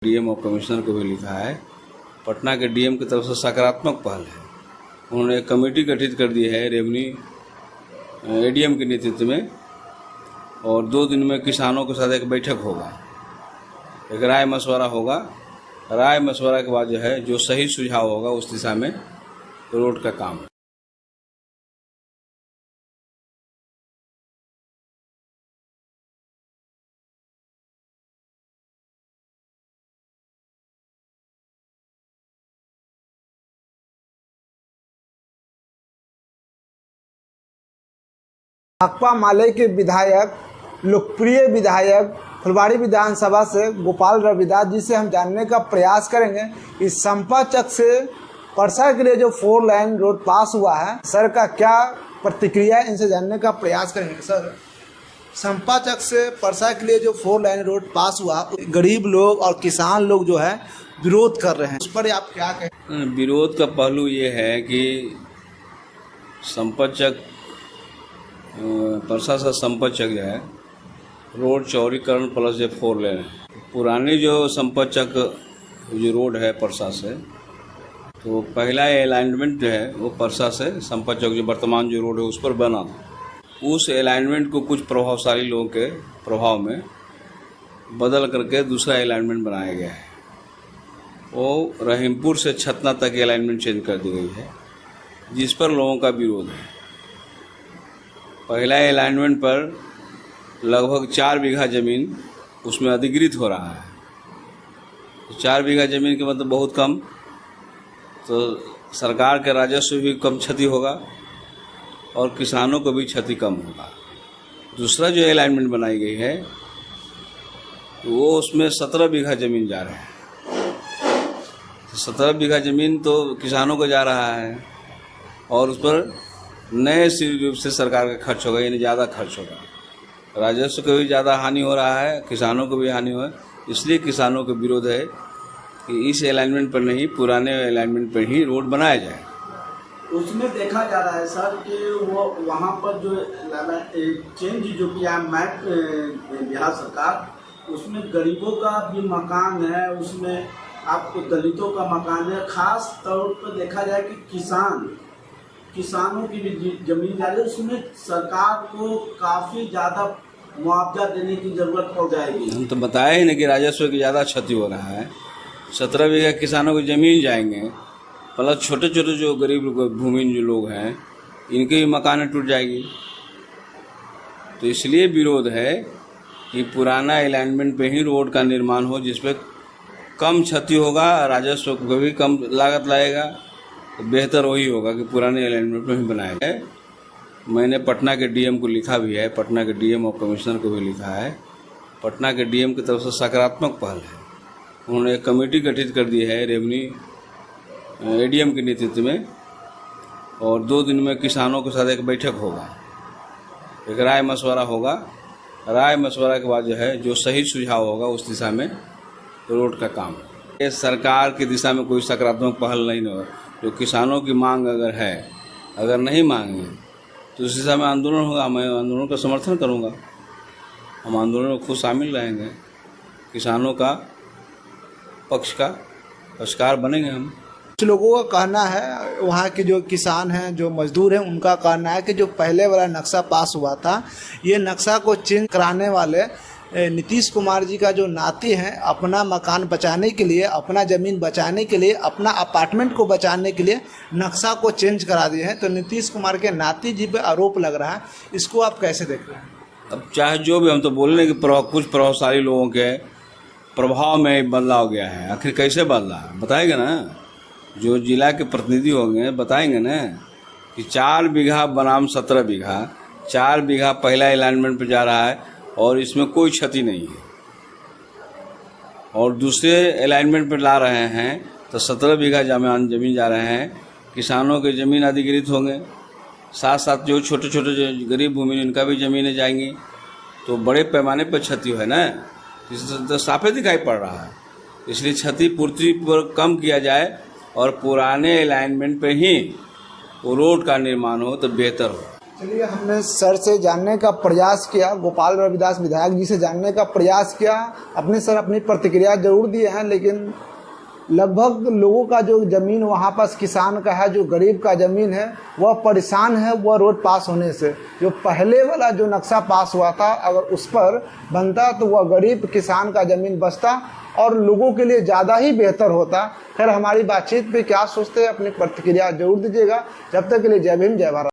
DM और commissioner को भी लिखा है। पटना के डीएम की तरफ से सकारात्मक पहल है। उन्होंने एक कमेटी गठित कर दी है रेवन्यू एडीएम के नेतृत्व में, और 2 दिन में किसानों के साथ एक बैठक होगा, एक राय मशवरा होगा। राय मशवरा के बाद जो है जो सही सुझाव होगा उस दिशा में रोड का काम। भाकपा माले के विधायक, लोकप्रिय विधायक फुलवाड़ी विधानसभा से गोपाल रविदास जी से हम जानने का प्रयास करेंगे। इस संपाचक से परसा के लिए जो 4 लाइन रोड पास हुआ है, सर का क्या प्रतिक्रिया है, इनसे जानने का प्रयास करेंगे। सर, संपाचक से परसा के लिए जो 4 लाइन रोड पास हुआ, गरीब लोग और किसान लोग जो है विरोध कर रहे हैं, उस पर आप क्या कहें? विरोध का पहलू ये है कि संपाचक परसा से संपाचक जो है रोड चौड़ीकरण प्लस जो 4 लेन है। पुरानी जो संपाचक जो रोड है परसा से, तो पहला अलाइनमेंट जो है वो परसा से संपाचक जो वर्तमान जो रोड है उस पर बना था। उस अलाइनमेंट को कुछ प्रभावशाली लोगों के प्रभाव में बदल करके दूसरा अलाइनमेंट बनाया गया है। वो रहीमपुर से छतना तक अलाइनमेंट चेंज कर दी गई है, जिस पर लोगों का विरोध है। पहला अलाइनमेंट पर लगभग 4 बीघा ज़मीन उसमें अधिग्रहित हो रहा है। 4 बीघा ज़मीन के मतलब बहुत कम, तो सरकार के राजस्व भी कम क्षति होगा और किसानों को भी क्षति कम होगा। दूसरा जो अलाइनमेंट बनाई गई है वो उसमें 17 बीघा ज़मीन जा रहा है। 17 बीघा ज़मीन तो किसानों को जा रहा है और उस पर नए रूप से सरकार का खर्च होगा, यानी ज़्यादा खर्च होगा। राजस्व को भी ज़्यादा हानि हो रहा है, किसानों को भी हानि हो है। इसलिए किसानों का विरोध है कि इस अलाइनमेंट पर नहीं, पुराने अलाइनमेंट पर ही रोड बनाया जाए। उसमें देखा जा रहा है सर कि वो वहाँ पर जो चेंज जो किया मैप बिहार सरकार, उसमें गरीबों का भी मकान है, उसमें आपको दलितों का मकान है। खास तौर पर देखा जाए कि किसानों की भी जमीन जा रही है, उसमें सरकार को काफ़ी ज़्यादा मुआवजा देने की ज़रूरत पड़ जाएगी। हम तो बताए ही ना कि राजस्व की ज़्यादा क्षति हो रहा है। 17 बीघा किसानों की ज़मीन जाएंगे, प्लस छोटे छोटे जो गरीब भूमिहीन जो लोग हैं इनके भी मकान टूट जाएगी। तो इसलिए विरोध है कि पुराना अलाइनमेंट पे ही रोड का निर्माण हो, जिसपे कम क्षति होगा, राजस्व को भी कम लागत लाएगा। तो बेहतर वही होगा कि पुराने अलाइनमेंट में ही बनाया जाए। मैंने पटना के डीएम को लिखा भी है, पटना के डीएम और कमिश्नर को भी लिखा है। पटना के डीएम की तरफ से सकारात्मक पहल है। उन्होंने एक कमेटी गठित कर दी है रेवन्यू एडीएम के नेतृत्व में, और 2 दिन में किसानों के साथ एक बैठक होगा, एक राय मशवरा होगा। राय मशवरा के बाद जो है जो सही सुझाव होगा उस दिशा में रोड का काम। ये सरकार की दिशा में कोई सकारात्मक पहल नहीं होगा। जो किसानों की मांग अगर है, अगर नहीं मांगे तो उस दिशा में आंदोलन होगा। मैं आंदोलन का समर्थन करूंगा, हम आंदोलन में खुद शामिल रहेंगे। किसानों का पक्षकार बनेंगे हम। कुछ लोगों का कहना है, वहाँ के जो किसान हैं, जो मजदूर हैं, उनका कहना है कि जो पहले वाला नक्शा पास हुआ था, ये नक्शा को चेंज कराने वाले नीतीश कुमार जी का जो नाती हैं, अपना मकान बचाने के लिए, अपना ज़मीन बचाने के लिए, अपना अपार्टमेंट को बचाने के लिए नक्शा को चेंज करा दिए हैं। तो नीतीश कुमार के नाती जी पे आरोप लग रहा है, इसको आप कैसे देख रहे हैं? अब चाहे जो भी, हम तो बोल रहे हैं कि कुछ प्रभावशाली लोगों के प्रभाव में बदलाव गया है। आखिर कैसे बदला बताएगा ना, जो जिला के प्रतिनिधि होंगे बताएंगे ना कि 4 बीघा बनाम 17 बीघा, 4 बीघा पहला अलाइनमेंट पर जा रहा है और इसमें कोई क्षति नहीं है, और दूसरे अलाइनमेंट पर ला रहे हैं तो 17 बीघा जमीन जा रहे हैं। किसानों के ज़मीन अधिग्रहित होंगे, साथ साथ जो छोटे छोटे जो गरीब भूमि इनका भी ज़मीनें जाएंगी, तो बड़े पैमाने पर क्षति है ना, इससे तो साफे दिखाई पड़ रहा है। इसलिए क्षतिपूर्ति पर कम किया जाए और पुराने अलाइनमेंट पर ही वो रोड का निर्माण हो तो बेहतर हो। चलिए, हमने सर से जानने का प्रयास किया, गोपाल रविदास विधायक जी से जानने का प्रयास किया। अपने सर अपनी प्रतिक्रिया जरूर दिए हैं, लेकिन लगभग लोगों का जो ज़मीन वहाँ पास किसान का है, जो गरीब का ज़मीन है, वह परेशान है वह रोड पास होने से। जो पहले वाला जो नक्शा पास हुआ था, अगर उस पर बनता तो वह गरीब किसान का ज़मीन बचता और लोगों के लिए ज़्यादा ही बेहतर होता। खैर, हमारी बातचीत पे क्या सोचते हैं, अपनी प्रतिक्रिया जरूर दीजिएगा। जब तक के लिए जय भीम, जय भारत।